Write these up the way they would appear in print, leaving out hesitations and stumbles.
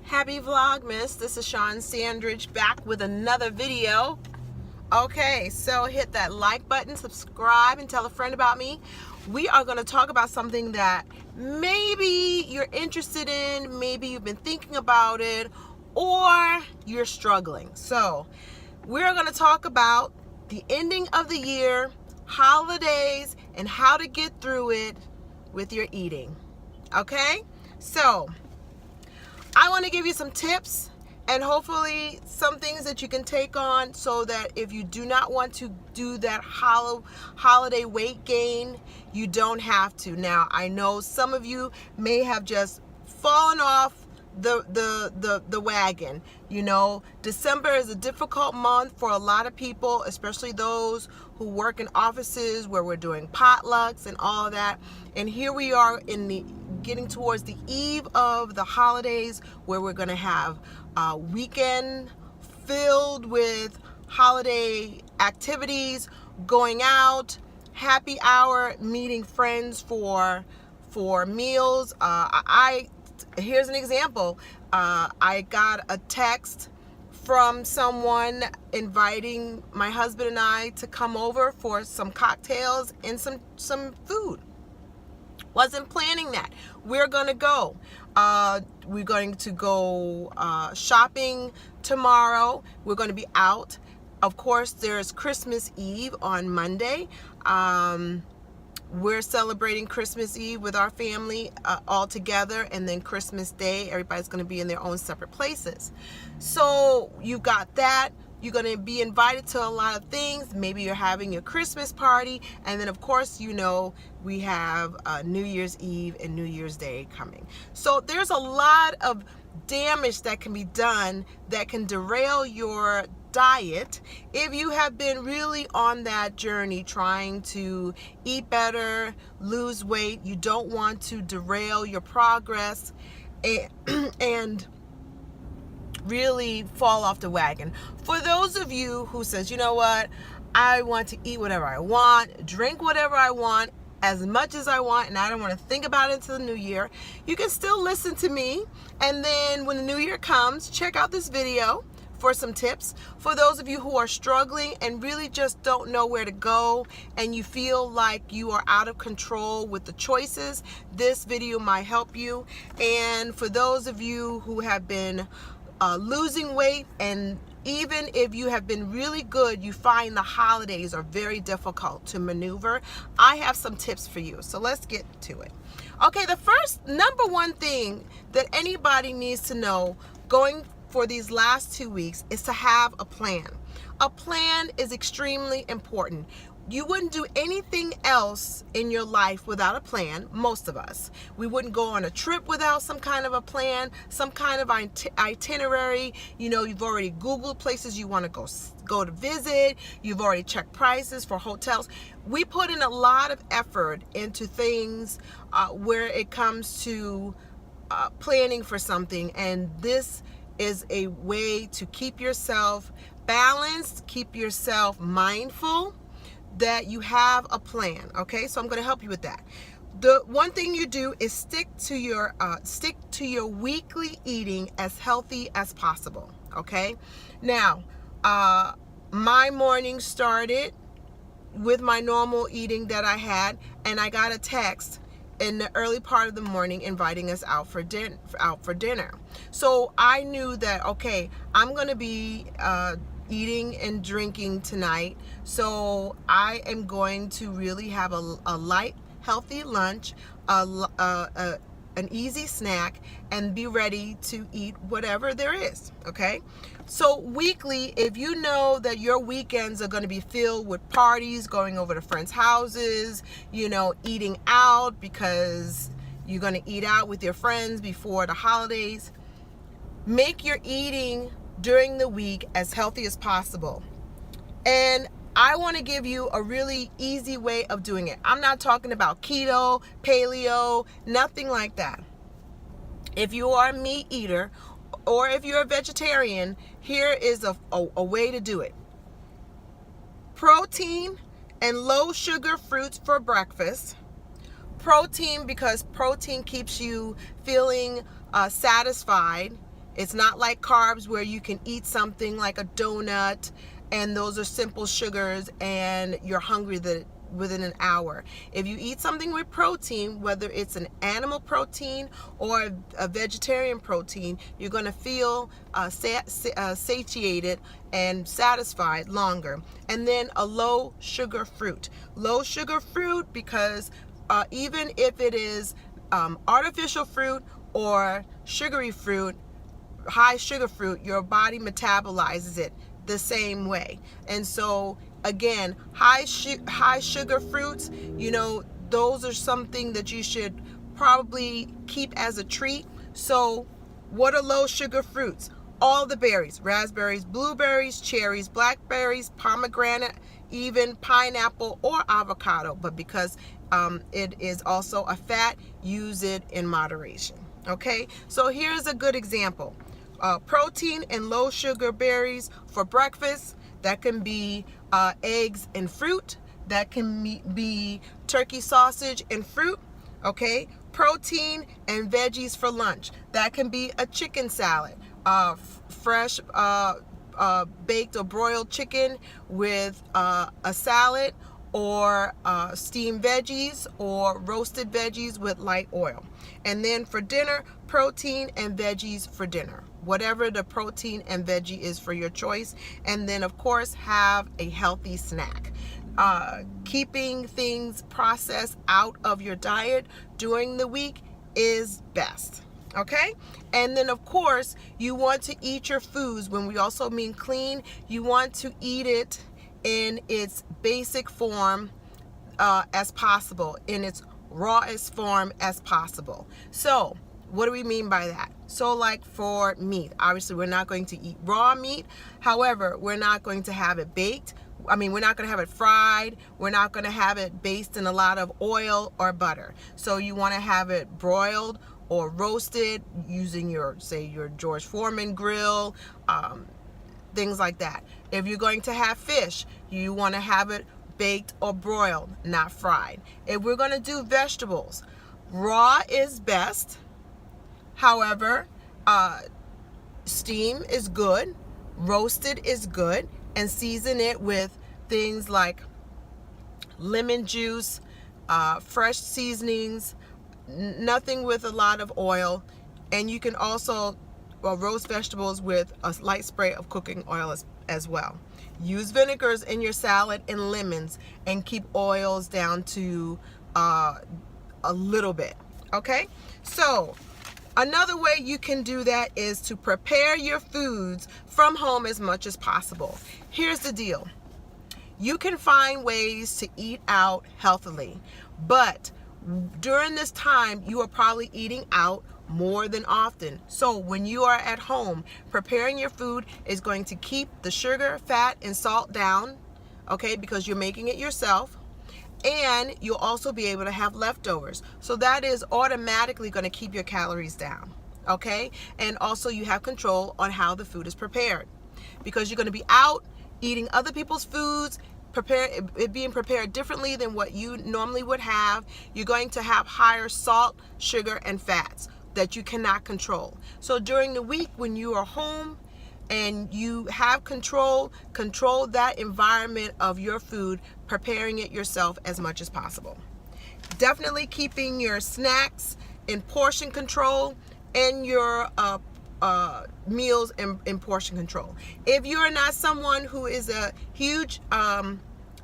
Happy Vlogmas. This is Sean Sandridge back with another video. Okay, so hit that like button, subscribe, and tell a friend about me. We are going to talk about something that maybe you're interested in, maybe you've been thinking about it, or you're struggling. So we're going to talk about the ending of the year, holidays, and how to get through it with your eating. Okay? So I want to give you some tips and hopefully some things that you can take on so that if you do not want to do that holiday weight gain, you don't have to. Now, I know some of you may have just fallen off the wagon. You know, December is a difficult month for a lot of people, especially those who work in offices where we're doing potlucks and all of that. And here we are getting towards the eve of the holidays, where we're going to have a weekend filled with holiday activities, going out, happy hour, meeting friends for meals. Here's an example. I got a text from someone inviting my husband and I to come over for some cocktails and some food. Wasn't planning that. We're gonna go. We're going to go shopping tomorrow. We're going to be out. Of course, there's Christmas Eve on Monday. We're celebrating Christmas Eve with our family all together, and then Christmas Day, everybody's going to be in their own separate places. So you've got that. You're going to be invited to a lot of things. Maybe you're having your Christmas party, and then of course, you know, we have New Year's Eve and New Year's Day coming. So there's a lot of damage that can be done that can derail your diet if you have been really on that journey trying to eat better, lose weight. You don't want to derail your progress and really fall off the wagon. For those of you who says, you know what, I want to eat whatever I want, drink whatever I want, as much as I want, and I don't want to think about it until the new year, you can still listen to me, and then when the new year comes, check out this video for some tips. For those of you who are struggling and really just don't know where to go, and you feel like you are out of control with the choices, this video might help you. And for those of you who have been losing weight, and even if you have been really good, you find the holidays are very difficult to maneuver, I have some tips for you. So let's get to it. Okay, the first number one thing that anybody needs to know going for these last 2 weeks is to have a plan. A plan is extremely important. You wouldn't do anything else in your life without a plan, most of us. We wouldn't go on a trip without some kind of a plan, some kind of itinerary. You know, you've already Googled places you want to go to visit. You've already checked prices for hotels. We put in a lot of effort into things where it comes to planning for something, and this is a way to keep yourself balanced, keep yourself mindful that you have a plan. Okay, so I'm going to help you with that. The one thing you do is stick to your weekly eating as healthy as possible. Okay, now my morning started with my normal eating that I had, and I got a text in the early part of the morning inviting us out for dinner. So I knew that, okay, I'm going to be eating and drinking tonight, so I am going to really have a light, healthy lunch, an easy snack, and be ready to eat whatever there is. Okay, so weekly, if you know that your weekends are going to be filled with parties, going over to friends' houses, you know, eating out because you're going to eat out with your friends before the holidays, make your eating during the week as healthy as possible. And I want to give you a really easy way of doing it. I'm not talking about keto, paleo, nothing like that. If you are a meat eater or if you're a vegetarian, here is a way to do it. Protein and low sugar fruits for breakfast. Protein, because protein keeps you feeling satisfied It's not like carbs where you can eat something like a donut and those are simple sugars and you're hungry within an hour. If you eat something with protein, whether it's an animal protein or a vegetarian protein, you're going to feel satiated and satisfied longer. And then a low sugar fruit. Low sugar fruit because even if it is artificial fruit or sugary fruit, high sugar fruit, your body metabolizes it the same way. And so again, high sugar fruits, you know, those are something that you should probably keep as a treat. So what are low sugar fruits? All the berries: raspberries, blueberries, cherries, blackberries, pomegranate, even pineapple or avocado. But because it is also a fat, use it in moderation. Okay, so here's a good example. Protein and low sugar berries for breakfast. That can be eggs and fruit. That can be turkey sausage and fruit. Okay, protein and veggies for lunch. That can be a chicken salad, fresh baked or broiled chicken with a salad, or steamed veggies or roasted veggies with light oil. And then for dinner, protein and veggies for dinner. Whatever the protein and veggie is for your choice. And then of course have a healthy snack. Keeping things processed out of your diet during the week is best. Okay, and then of course you want to eat your foods. When we also mean clean, you want to eat it in its basic form as possible, in its rawest form as possible. So what do we mean by that? So like for meat, obviously we're not going to eat raw meat. However, we're not going to have it baked. I mean, we're not going to have it fried. We're not going to have it based in a lot of oil or butter. So you want to have it broiled or roasted using your George Foreman grill, things like that. If you're going to have fish, you want to have it baked or broiled, not fried. If we're going to do vegetables, raw is best. However, steam is good, roasted is good, and season it with things like lemon juice, fresh seasonings, nothing with a lot of oil. And you can also roast vegetables with a light spray of cooking oil as well. Use vinegars in your salad and lemons, and keep oils down to a little bit. Okay, so another way you can do that is to prepare your foods from home as much as possible. Here's the deal. You can find ways to eat out healthily, but during this time, you are probably eating out more than often. So when you are at home, preparing your food is going to keep the sugar, fat, and salt down, okay, because you're making it yourself. And you'll also be able to have leftovers. So that is automatically going to keep your calories down, okay? And also you have control on how the food is prepared, because you're going to be out eating other people's foods, it being prepared differently than what you normally would have. You're going to have higher salt, sugar, and fats that you cannot control. So during the week when you are home and you have control that environment of your food, preparing it yourself as much as possible. Definitely keeping your snacks in portion control and your meals in portion control. If you're not someone who is a huge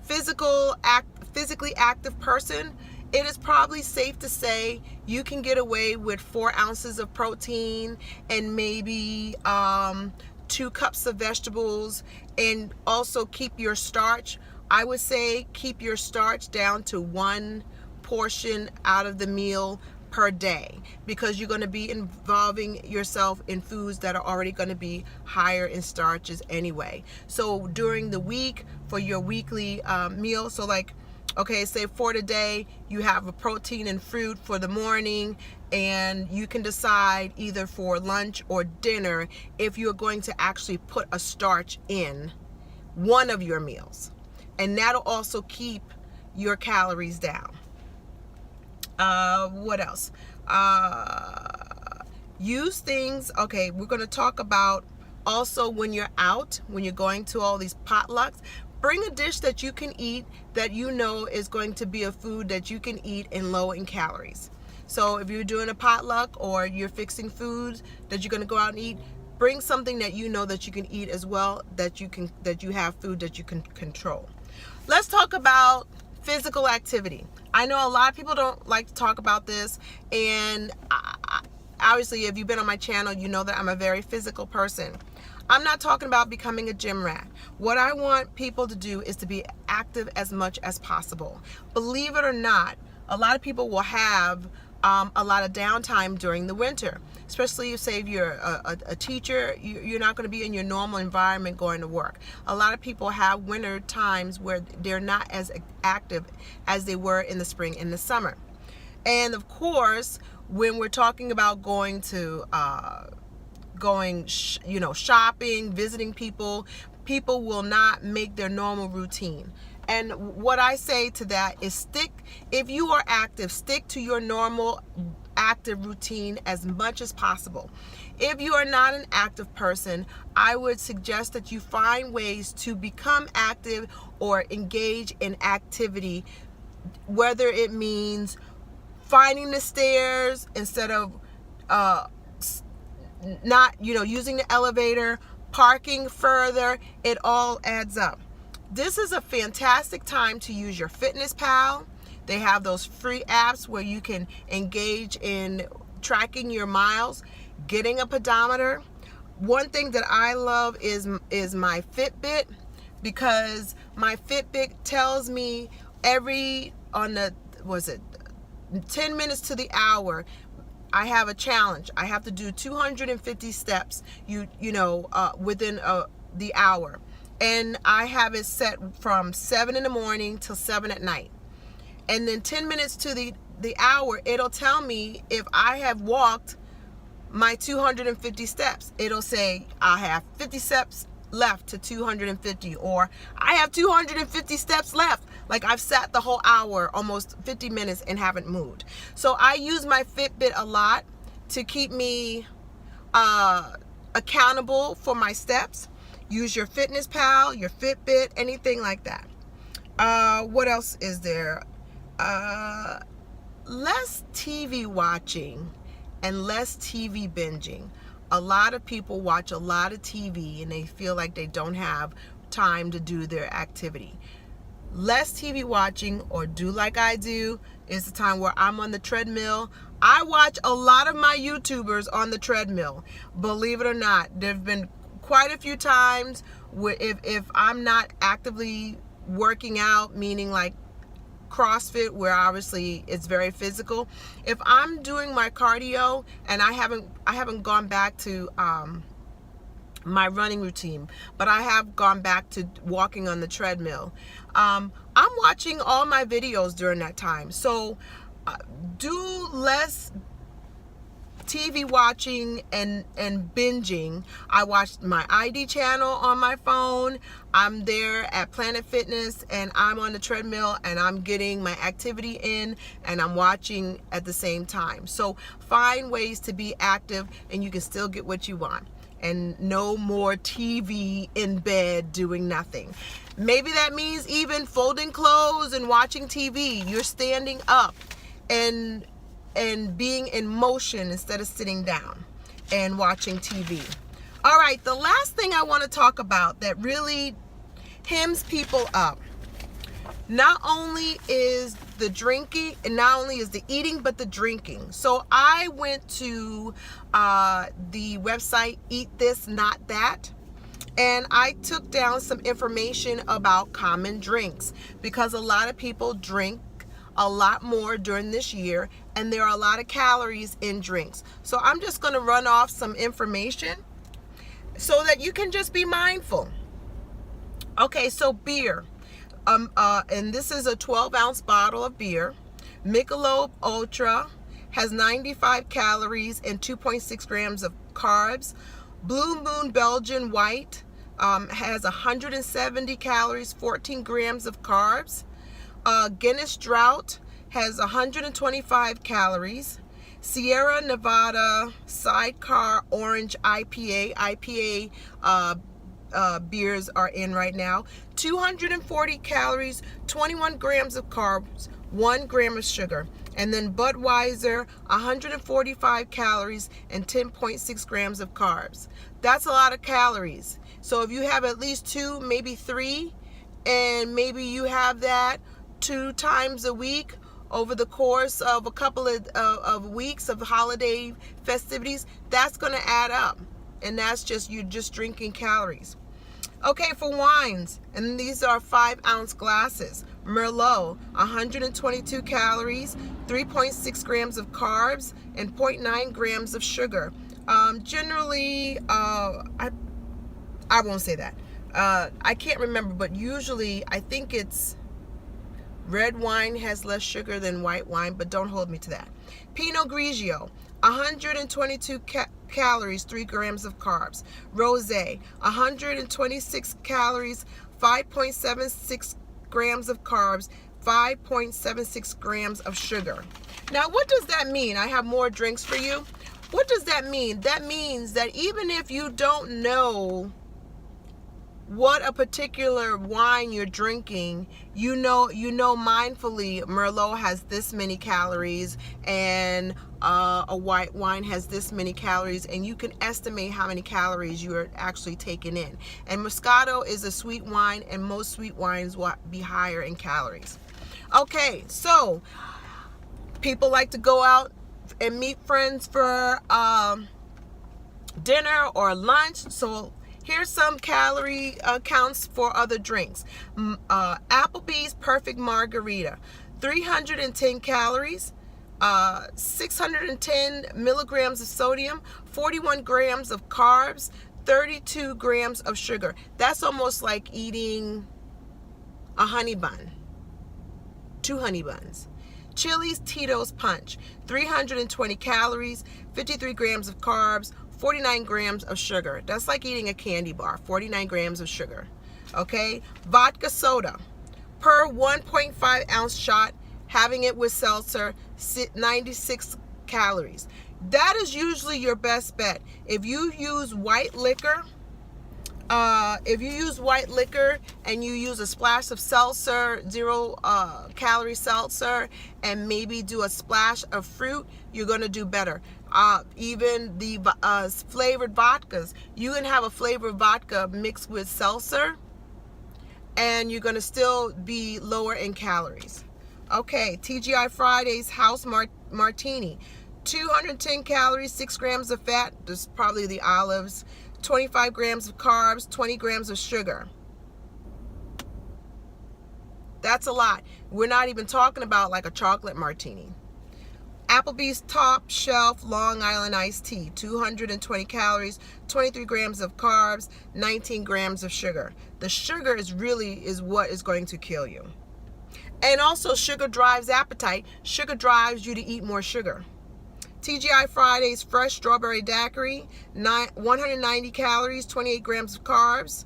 physically active person, it is probably safe to say you can get away with 4 ounces of protein and maybe 2 cups of vegetables, and also keep your starch. I would say keep your starch down to 1 portion out of the meal per day, because you're going to be involving yourself in foods that are already going to be higher in starches anyway. So during the week, for your weekly meal, so like, okay, say for today, you have a protein and fruit for the morning, and you can decide either for lunch or dinner if you're going to actually put a starch in one of your meals. And that'll also keep your calories down. What else? Use things, okay, we're going to talk about also when you're out, when you're going to all these potlucks, bring a dish that you can eat that you know is going to be a food that you can eat and low in calories. So if you're doing a potluck or you're fixing foods that you're going to go out and eat, bring something that you know that you can eat as well, that you have food that you can control. Let's talk about physical activity. I know a lot of people don't like to talk about this, and obviously if you've been on my channel, you know that I'm a very physical person. I'm not talking about becoming a gym rat. What I want people to do is to be active as much as possible. Believe it or not, a lot of people will have a lot of downtime during the winter, especially if, say, if you're a teacher, you're not going to be in your normal environment going to work. A lot of people have winter times where they're not as active as they were in the spring and the summer. And of course, when we're talking about going to shopping, visiting people will not make their normal routine. And what I say to that is if you are active, stick to your normal active routine as much as possible. If you are not an active person, I would suggest that you find ways to become active or engage in activity, whether it means finding the stairs instead of not using the elevator, parking further. It all adds up. This is a fantastic time to use your Fitness Pal. They have those free apps where you can engage in tracking your miles, getting a pedometer. One thing that I love is my Fitbit, because my Fitbit tells me 10 minutes to the hour, I have a challenge. I have to do 250 steps, within the hour. And I have it set from 7 in the morning till 7 at night. And then 10 minutes to the hour, it'll tell me if I have walked my 250 steps. It'll say I have 50 steps left to 250, or I have 250 steps left. Like I've sat the whole hour, almost 50 minutes, and haven't moved. So I use my Fitbit a lot to keep me accountable for my steps. Use your Fitness Pal, your Fitbit, anything like that. What else is there? Less TV watching and less TV binging. A lot of people watch a lot of TV and they feel like they don't have time to do their activity. Less TV watching, or do like I do, is the time where I'm on the treadmill. I watch a lot of my YouTubers on the treadmill. Believe it or not, there've been quite a few times where if I'm not actively working out, meaning like CrossFit, where obviously it's very physical, if I'm doing my cardio and I haven't gone back to my running routine, but I have gone back to walking on the treadmill, I'm watching all my videos during that time. So do less TV watching and binging. I watched my ID channel on my phone. I'm there at Planet Fitness and I'm on the treadmill and I'm getting my activity in and I'm watching at the same time. So find ways to be active and you can still get what you want. And no more TV in bed doing nothing. Maybe that means even folding clothes and watching TV. You're standing up and being in motion instead of sitting down and watching TV. All right, the last thing I want to talk about that really hems people up, not only is the drinking, and not only is the eating, but the drinking. So I went to the website Eat This Not That, and I took down some information about common drinks, because a lot of people drink a lot more during this year and there are a lot of calories in drinks. So I'm just going to run off some information so that you can just be mindful. Okay, so beer, and this is a 12-ounce bottle of beer. Michelob Ultra has 95 calories and 2.6 grams of carbs. Blue Moon Belgian White has 170 calories, 14 grams of carbs. Guinness Drought has 125 calories. Sierra Nevada Sidecar Orange IPA beers are in right now. 240 calories, 21 grams of carbs, 1 gram of sugar. And then Budweiser, 145 calories and 10.6 grams of carbs. That's a lot of calories. So if you have at least 2, maybe 3, and maybe you have that 2 times a week over the course of a couple of weeks of holiday festivities, that's going to add up. And that's just, you're just drinking calories. Okay, for wines, and these are 5-ounce glasses. Merlot, 122 calories, 3.6 grams of carbs, and 0.9 grams of sugar. Generally, I won't say that. I can't remember, but usually I think it's red wine has less sugar than white wine, but don't hold me to that. Pinot Grigio, 122 calories, 3 grams of carbs. Rosé, 126 calories, 5.76 grams of carbs, 5.76 grams of sugar. Now, what does that mean? I have more drinks for you. What does that mean? That means that even if you don't know what a particular wine you're drinking, you know mindfully Merlot has this many calories, and a white wine has this many calories, and you can estimate how many calories you are actually taking in. And Moscato is a sweet wine, and most sweet wines will be higher in calories. Okay, so people like to go out and meet friends for dinner or lunch, so here's some calorie counts for other drinks. Applebee's Perfect Margarita, 310 calories, 610 milligrams of sodium, 41 grams of carbs, 32 grams of sugar. That's almost like eating a honey bun, 2 honey buns. Chili's Tito's Punch, 320 calories, 53 grams of carbs, 49 grams of sugar. That's like eating a candy bar, 49 grams of sugar. Okay? Vodka soda, per 1.5 ounce shot, having it with seltzer, 96 calories. That is usually your best bet. If you use white liquor, and you use a splash of seltzer, 0 calorie seltzer, and maybe do a splash of fruit, you're going to do better. Even the flavored vodkas, you can have a flavored vodka mixed with seltzer, and you're going to still be lower in calories. Okay, TGI Fridays House Martini, 210 calories, 6 grams of fat, this is probably the olives, 25 grams of carbs, 20 grams of sugar. That's a lot. We're not even talking about like a chocolate martini. Applebee's Top Shelf Long Island Iced Tea, 220 calories, 23 grams of carbs, 19 grams of sugar. The sugar is what is going to kill you. And also, sugar drives appetite. Sugar drives you to eat more sugar. TGI Fridays Fresh Strawberry Daiquiri, 190 calories, 28 grams of carbs,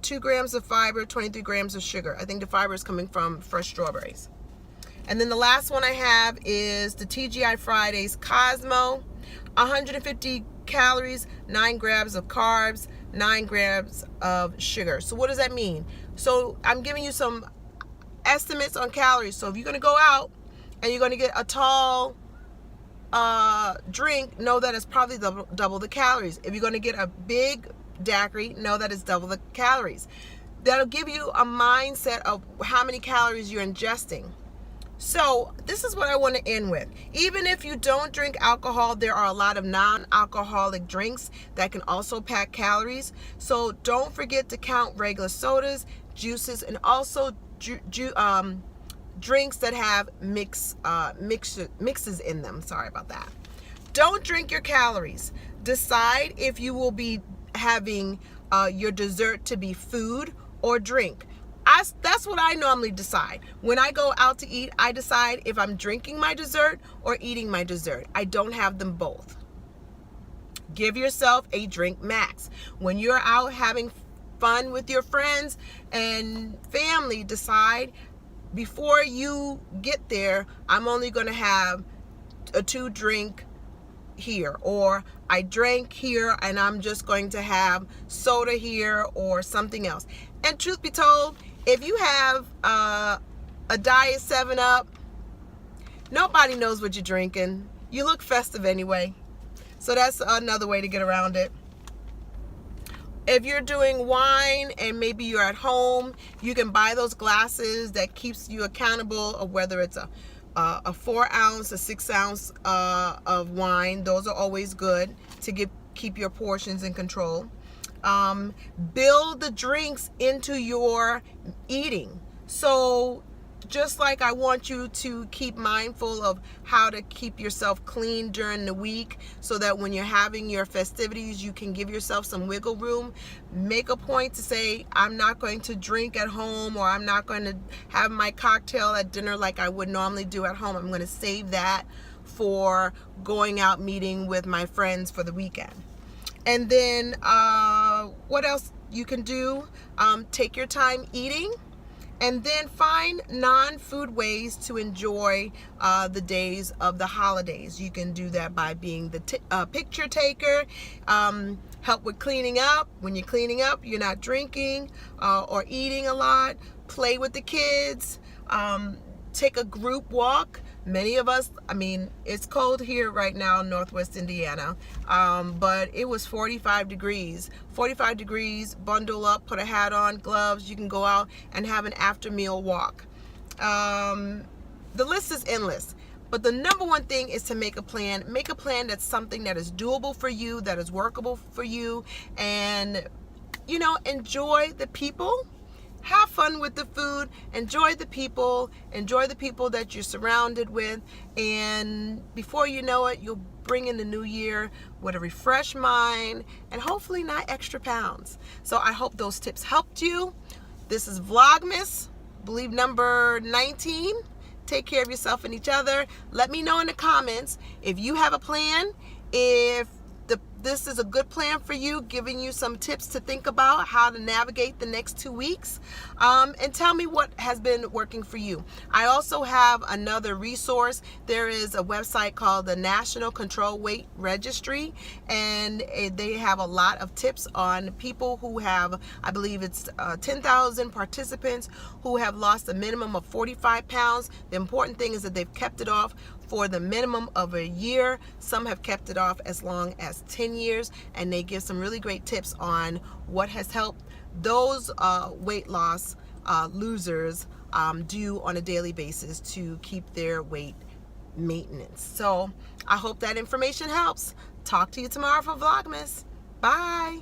2 grams of fiber, 23 grams of sugar. I think the fiber is coming from fresh strawberries. And then the last one I have is the TGI Fridays Cosmo, 150 calories, 9 grams of carbs, 9 grams of sugar. So what does that mean? So I'm giving you some estimates on calories. So if you're going to go out and you're going to get a tall drink, know that it's probably double the calories. If you're going to get a big daiquiri, know that it's double the calories. That'll give you a mindset of how many calories you're ingesting. So this is what I want to end with. Even if you don't drink alcohol, there are a lot of non-alcoholic drinks that can also pack calories. So don't forget to count regular sodas, juices, and also drinks that have mixes in them. Sorry about that. Don't drink your calories. Decide if you will be having your dessert to be food or drink. That's what I normally decide. When I go out to eat, I decide if I'm drinking my dessert or eating my dessert. I don't have them both. Give yourself a drink max. When you're out having fun with your friends and family, decide before you get there, I'm only going to have to drink here, or I drank here and I'm just going to have soda here or something else. And truth be told, if you have a Diet 7-Up, nobody knows what you're drinking. You look festive anyway. So that's another way to get around it. If you're doing wine and maybe you're at home, you can buy those glasses that keeps you accountable of whether it's a 4 ounce, a 6 ounce of wine. Those are always good to keep your portions in control. Build the drinks into your eating. So just like I want you to keep mindful of how to keep yourself clean during the week so that when you're having your festivities, you can give yourself some wiggle room. Make a point to say, I'm not going to drink at home, or I'm not going to have my cocktail at dinner like I would normally do at home. I'm going to save that for going out meeting with my friends for the weekend. And then what else you can do? Take your time eating. And then find non-food ways to enjoy the days of the holidays. You can do that by being the picture taker, help with cleaning up. When you're cleaning up, you're not drinking or eating a lot. Play with the kids. Take a group walk. Many of us, I mean, it's cold here right now in Northwest Indiana, but it was 45 degrees. 45 degrees, bundle up, put a hat on, gloves. You can go out and have an after meal walk. The list is endless, but the number one thing is to make a plan. Make a plan that's something that is doable for you, that is workable for you, and, you know, enjoy the people. Have fun with the food, enjoy the people that you're surrounded with, and before you know it, you'll bring in the new year with a refreshed mind and hopefully not extra pounds. So I hope those tips helped you. This is Vlogmas, I believe number 19. Take care of yourself and each other. Let me know in the comments if you have a plan, if this is a good plan for you, giving you some tips to think about how to navigate the next 2 weeks, and tell me what has been working for you. I also have another resource. There is a website called the National Control Weight Registry, and they have a lot of tips on people who have, I believe it's 10,000 participants who have lost a minimum of 45 pounds. The important thing is that they've kept it off for the minimum of a year. Some have kept it off as long as 10 years, and they give some really great tips on what has helped those weight loss losers do on a daily basis to keep their weight maintenance. So I hope that information helps. Talk to you tomorrow for Vlogmas. Bye.